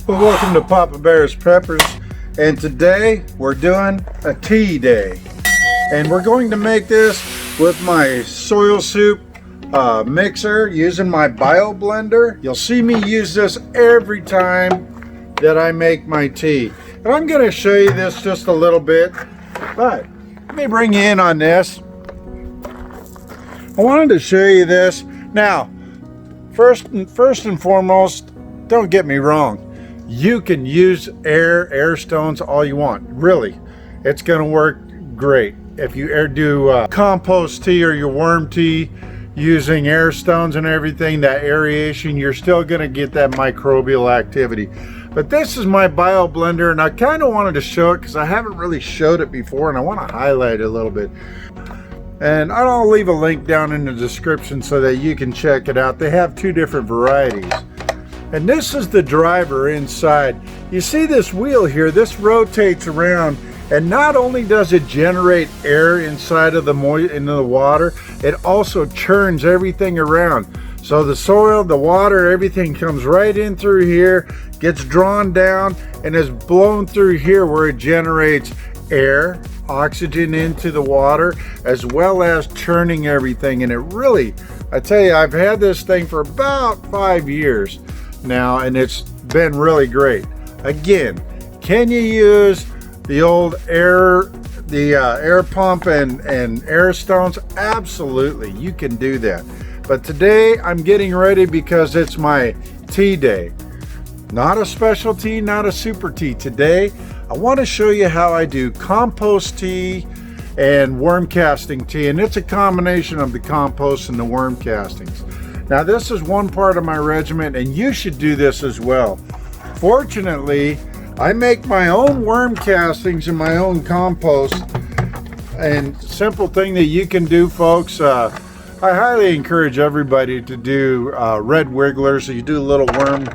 Well, welcome to Papa Bear's Peppers, and today we're doing a tea day, and we're going to make this with my soil soup mixer using my bio blender. You'll see me use this every time that I make my tea, and I'm going to show you this just a little bit, but let me bring you in on this. I wanted to show you this. Now, first and foremost, don't get me wrong. You can use air stones all you want. Really, it's going to work great. If you do compost tea or your worm tea using air stones and everything, that aeration, you're still going to get that microbial activity. But this is my bio blender, and I kind of wanted to show it because I haven't really showed it before, and I want to highlight it a little bit. And I'll leave a link down in the description so that you can check it out. They have two different varieties. And this is the driver inside. You see this wheel here, this rotates around, and not only does it generate air inside of into the water, it also churns everything around. So the soil, the water, everything comes right in through here, gets drawn down, and is blown through here where it generates air, oxygen into the water, as well as churning everything. And it really, I tell you, I've had this thing for about 5 years now, and it's been really great. Again, can you use the old air pump and air stones? Absolutely, you can do that. But today I'm getting ready because it's my tea day. Not a special tea, not a super tea. Today I want to show you how I do compost tea and worm casting tea, and it's a combination of the compost and the worm castings. Now, this is one part of my regimen, and you should do this as well. Fortunately, I make my own worm castings and my own compost. And simple thing that you can do, folks, I highly encourage everybody to do red wigglers. So you do little worm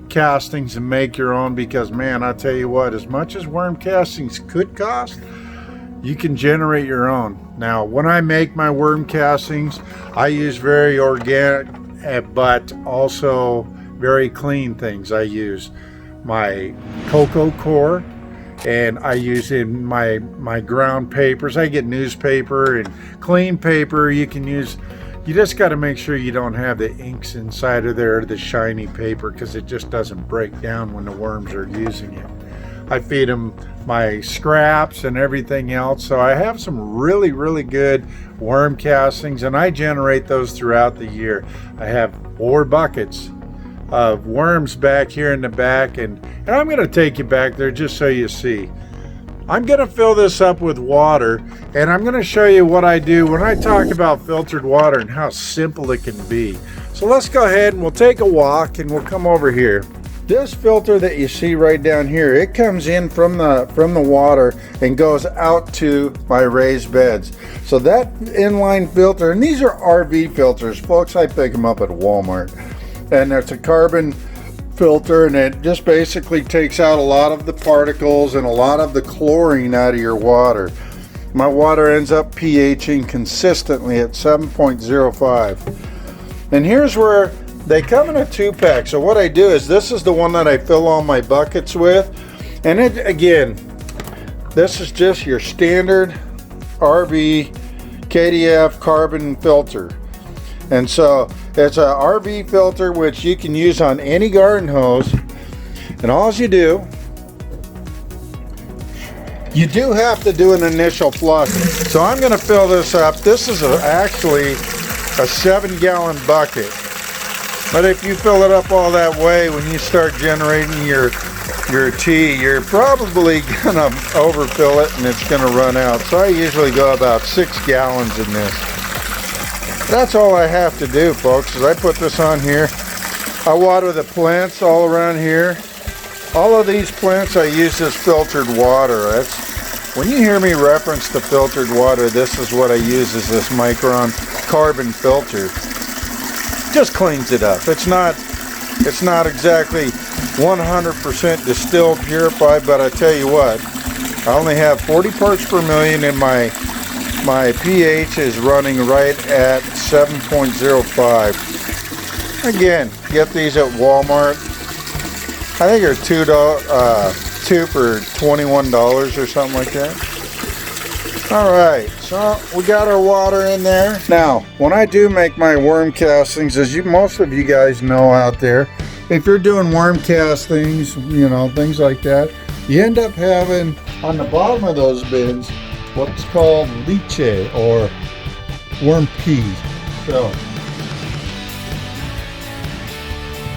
castings and make your own, because, man, I tell you what, as much as worm castings could cost, you can generate your own. Now, when I make my worm castings, I use very organic, but also very clean things. I use my cocoa core, and I use in my ground papers. I get newspaper and clean paper. You can use, you just got to make sure you don't have the inks inside of there, the shiny paper, because it just doesn't break down when the worms are using it. I feed them my scraps and everything else. So I have some really, really good worm castings, and I generate those throughout the year. I have 4 buckets of worms back here in the back, and I'm going to take you back there just so you see. I'm going to fill this up with water, and I'm going to show you what I do when I talk about filtered water and how simple it can be. So let's go ahead and we'll take a walk, and we'll come over here. This filter that you see right down here, it comes in from the water and goes out to my raised beds. So that inline filter, and these are RV filters, folks. I pick them up at Walmart, and it's a carbon filter, and it just basically takes out a lot of the particles and a lot of the chlorine out of your water. My water ends up pHing consistently at 7.05. And here's where they come in a 2-pack. So what I do is, this is the one that I fill all my buckets with. And it, again, this is just your standard RV KDF carbon filter. And so it's a RV filter which you can use on any garden hose. And all you do have to do an initial flush. So I'm going to fill this up. This is actually a 7-gallon bucket. But if you fill it up all that way, when you start generating your tea, you're probably gonna overfill it and it's gonna run out. So I usually go about 6 gallons in this. That's all I have to do, folks, is I put this on here. I water the plants all around here. All of these plants, I use this filtered water. That's, when you hear me reference the filtered water, this is what I use, is this Micron carbon filter. Just cleans it up. It's not exactly 100% distilled, purified, but I tell you what, I only have 40 parts per million, and my pH is running right at 7.05. Again, get these at Walmart. I think they're two for $21 or something like that. All right, so we got our water in there. Now, when I do make my worm castings, as most of you guys know out there, if you're doing worm castings, you know, things like that, you end up having on the bottom of those bins what's called leachate or worm pee. So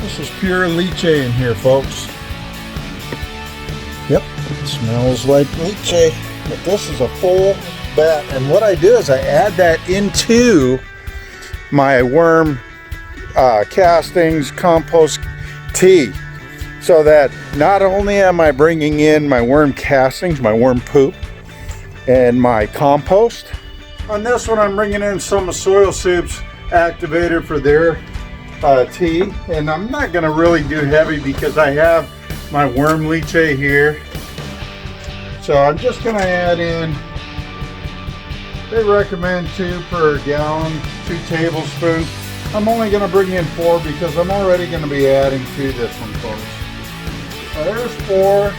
this is pure leachate in here, folks. Yep, it smells like leachate. But this is a full bat, and what I do is I add that into my worm castings compost tea, so that not only am I bringing in my worm castings, my worm poop, and my compost. On this one, I'm bringing in some of Soil Soup's activator for their tea, and I'm not going to really do heavy because I have my worm leachate here. So I'm just going to add in, they recommend 2 per gallon, 2 tablespoons. I'm only going to bring in 4 because I'm already going to be adding to this one, folks. So there's 4.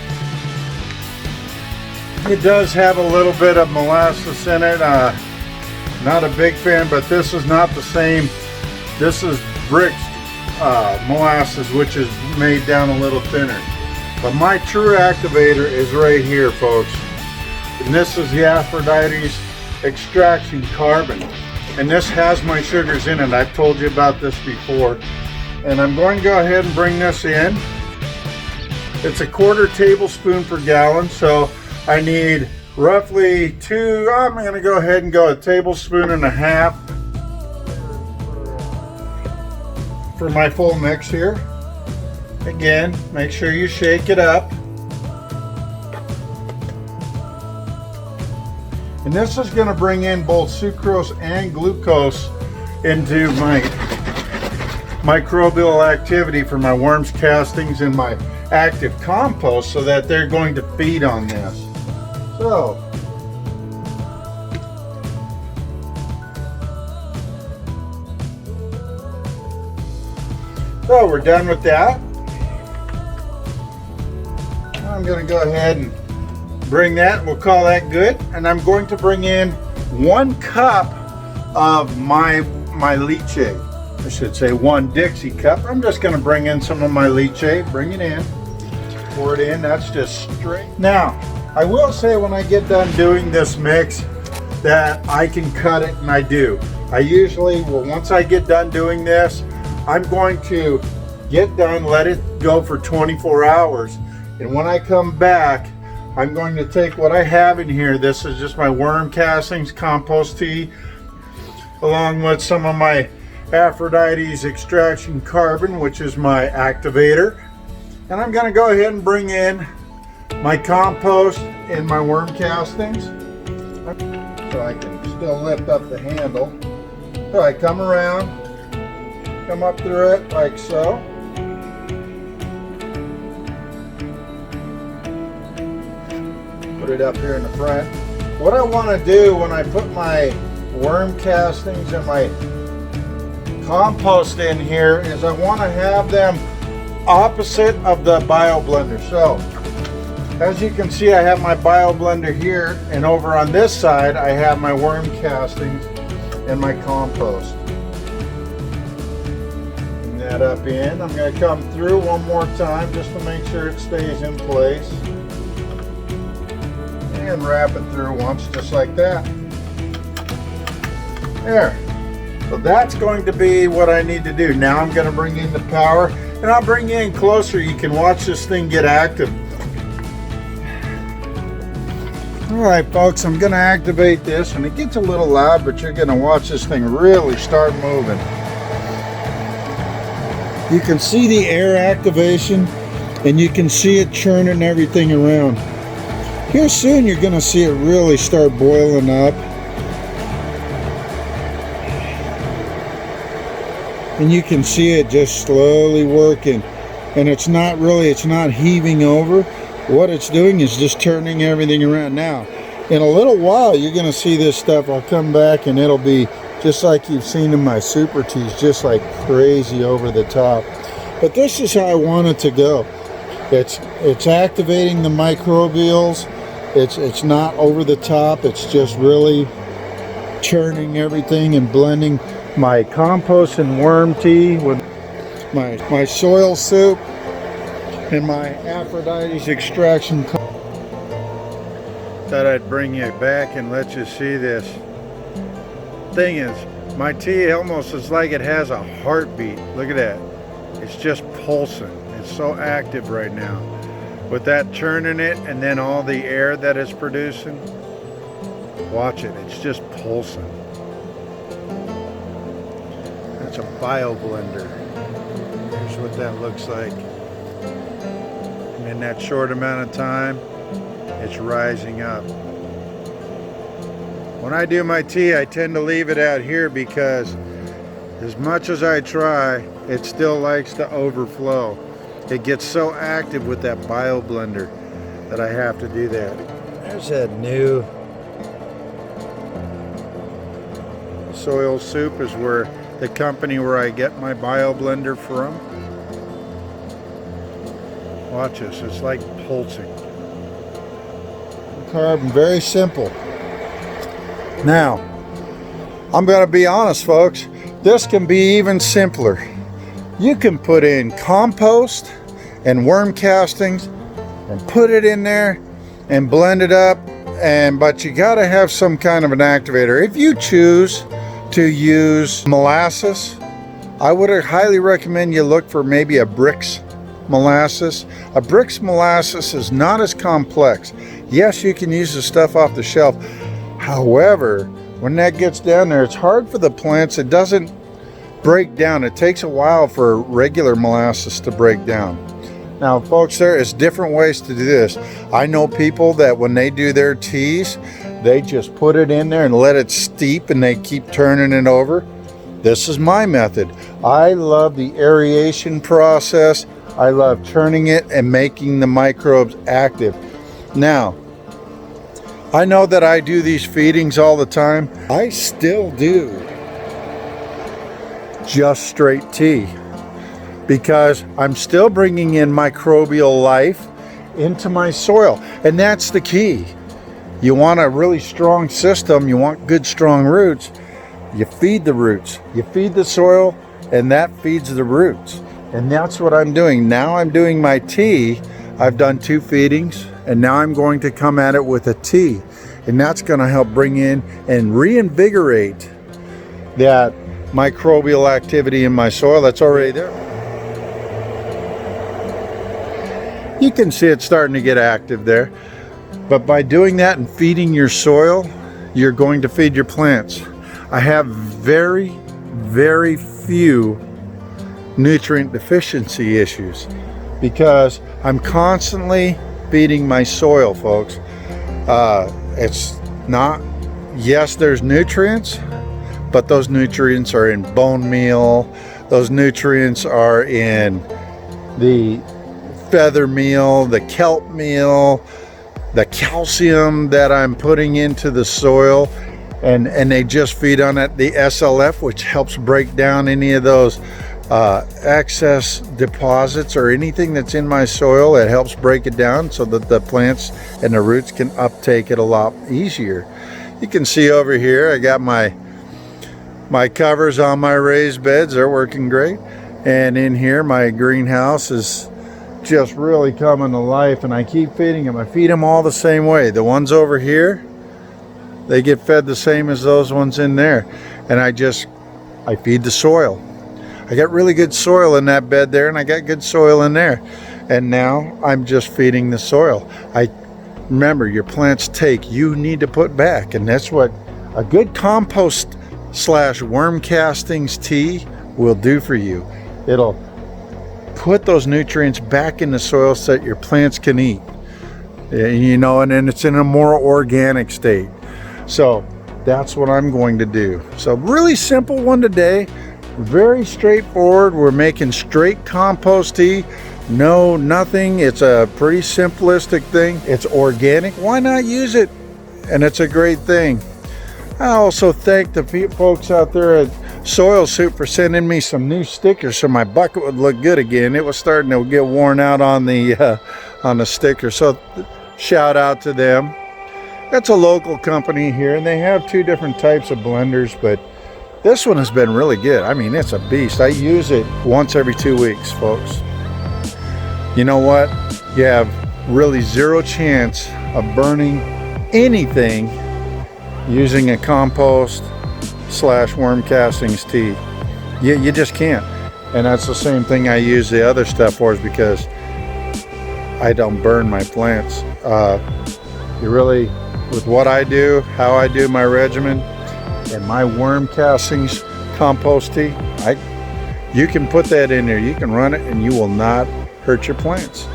It does have a little bit of molasses in it. Not a big fan, but this is not the same. This is Brick's molasses, which is made down a little thinner. But my true activator is right here, folks. And this is the Aphrodite's extraction carbon. And this has my sugars in it. I've told you about this before. And I'm going to go ahead and bring this in. It's a 1/4 tablespoon per gallon. So I need roughly 2, I'm going to go ahead and go 1.5 tablespoons for my full mix here. Again, make sure you shake it up. And this is going to bring in both sucrose and glucose into my microbial activity for my worms castings and my active compost, so that they're going to feed on this. So we're done with that. I'm going to go ahead and bring that, we'll call that good. And I'm going to bring in 1 cup of my leachate. I should say 1 Dixie cup. I'm just going to bring in some of my leachate, bring it in, pour it in. That's just straight. Now, I will say when I get done doing this mix that I can cut it, and I do. I usually, well, once I get done doing this, I'm going to get done, let it go for 24 hours. And when I come back, I'm going to take what I have in here. This is just my worm castings compost tea, along with some of my Aphrodite's extraction carbon, which is my activator. And I'm going to go ahead and bring in my compost and my worm castings. So I can still lift up the handle. So I come around, come up through it like so. Put it up here in the front. What I want to do when I put my worm castings and my compost in here is I want to have them opposite of the bio blender. So as you can see, I have my bio blender here, and over on this side I have my worm castings and my compost. Bring that up in. I'm going to come through one more time just to make sure it stays in place. And wrap it through once, just like that. There. So that's going to be what I need to do. Now I'm going to bring in the power, and I'll bring you in closer. You can watch this thing get active. Alright folks, I'm going to activate this, and it gets a little loud, but you're going to watch this thing really start moving. You can see the air activation, and you can see it churning everything around. Here soon you're going to see it really start boiling up. And you can see it just slowly working. And it's not heaving over. What it's doing is just turning everything around. Now, in a little while you're going to see this stuff. I'll come back and it'll be just like you've seen in my super teas, just like crazy over the top. But this is how I want it to go. It's activating the microbials. It's not over the top. It's just really churning everything and blending my compost and worm tea with my soil soup and my Aphrodite's extraction. Thought I'd bring you back and let you see this. Thing is, my tea almost is like it has a heartbeat. Look at that. It's just pulsing. It's so active right now. With that churning it and then all the air that it's producing. Watch it. It's just pulsing. That's a bio blender. Here's what that looks like. And in that short amount of time, it's rising up. When I do my tea, I tend to leave it out here because as much as I try, it still likes to overflow. It gets so active with that bio blender that I have to do that. There's that new soil soup is where the company where I get my bio blender from. Watch this, it's like pulsing. Carbon, very simple. Now, I'm going to be honest, folks. This can be even simpler. You can put in compost and worm castings and put it in there and blend it up. But you got to have some kind of an activator. If you choose to use molasses, I would highly recommend you look for maybe a Brix molasses. A Brix molasses is not as complex. Yes, you can use the stuff off the shelf. However, when that gets down there, it's hard for the plants. It doesn't break down. It takes a while for regular molasses to break down. Now, folks, there is different ways to do this. I know people that when they do their teas, they just put it in there and let it steep and they keep turning it over. This is my method. I love the aeration process. I love churning it and making the microbes active. Now, I know that I do these feedings all the time. I still do just straight tea because I'm still bringing in microbial life into my soil, and that's the key. You want a really strong system, you want good strong roots, you feed the roots, you feed the soil, and that feeds the roots. And that's what I'm doing. Now I'm doing my tea. I've done 2 feedings, and now I'm going to come at it with a tea. And that's going to help bring in and reinvigorate that microbial activity in my soil that's already there. You can see it starting to get active there. But by doing that and feeding your soil, you're going to feed your plants. I have very, very few nutrient deficiency issues because I'm constantly feeding my soil, folks. It's not, yes, there's nutrients, but those nutrients are in bone meal. Those nutrients are in the feather meal, the kelp meal, the calcium that I'm putting into the soil, and they just feed on it, the SLF, which helps break down any of those excess deposits or anything that's in my soil. It helps break it down so that the plants and the roots can uptake it a lot easier. You can see over here I got my covers on my raised beds. They're working great, and in here my greenhouse is just really coming to life, and I keep feeding them. I feed them all the same way. The ones over here, they get fed the same as those ones in there, and I feed the soil. I got really good soil in that bed there, and I got good soil in there. And now I'm just feeding the soil. Remember, your plants take, you need to put back. And that's what a good compost / worm castings tea will do for you. It'll put those nutrients back in the soil so that your plants can eat. You know, and then it's in a more organic state. So that's what I'm going to do. So really simple one today. Very straightforward. We're making straight compost tea. No, nothing. It's a pretty simplistic thing. It's organic. Why not use it? And it's a great thing. I also thank the folks out there at Soil Soup for sending me some new stickers so my bucket would look good again. It was starting to get worn out on the sticker. So shout out to them. That's a local company here, and they have 2 different types of blenders, but this one has been really good. I mean, it's a beast. I use it once every 2 weeks, folks. You know what? You have really 0 chance of burning anything using a compost / worm castings tea. You just can't. And that's the same thing I use the other stuff for, is because I don't burn my plants. You really, with what I do, how I do my regimen, and my worm castings compost tea, you can put that in there. You can run it and you will not hurt your plants.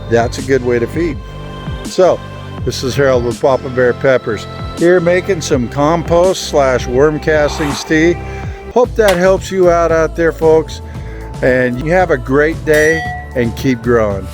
That's a good way to feed. So, this is Harold with Papa Bear Peppers, here making some compost / worm castings tea. Hope that helps you out there, folks. And you have a great day and keep growing.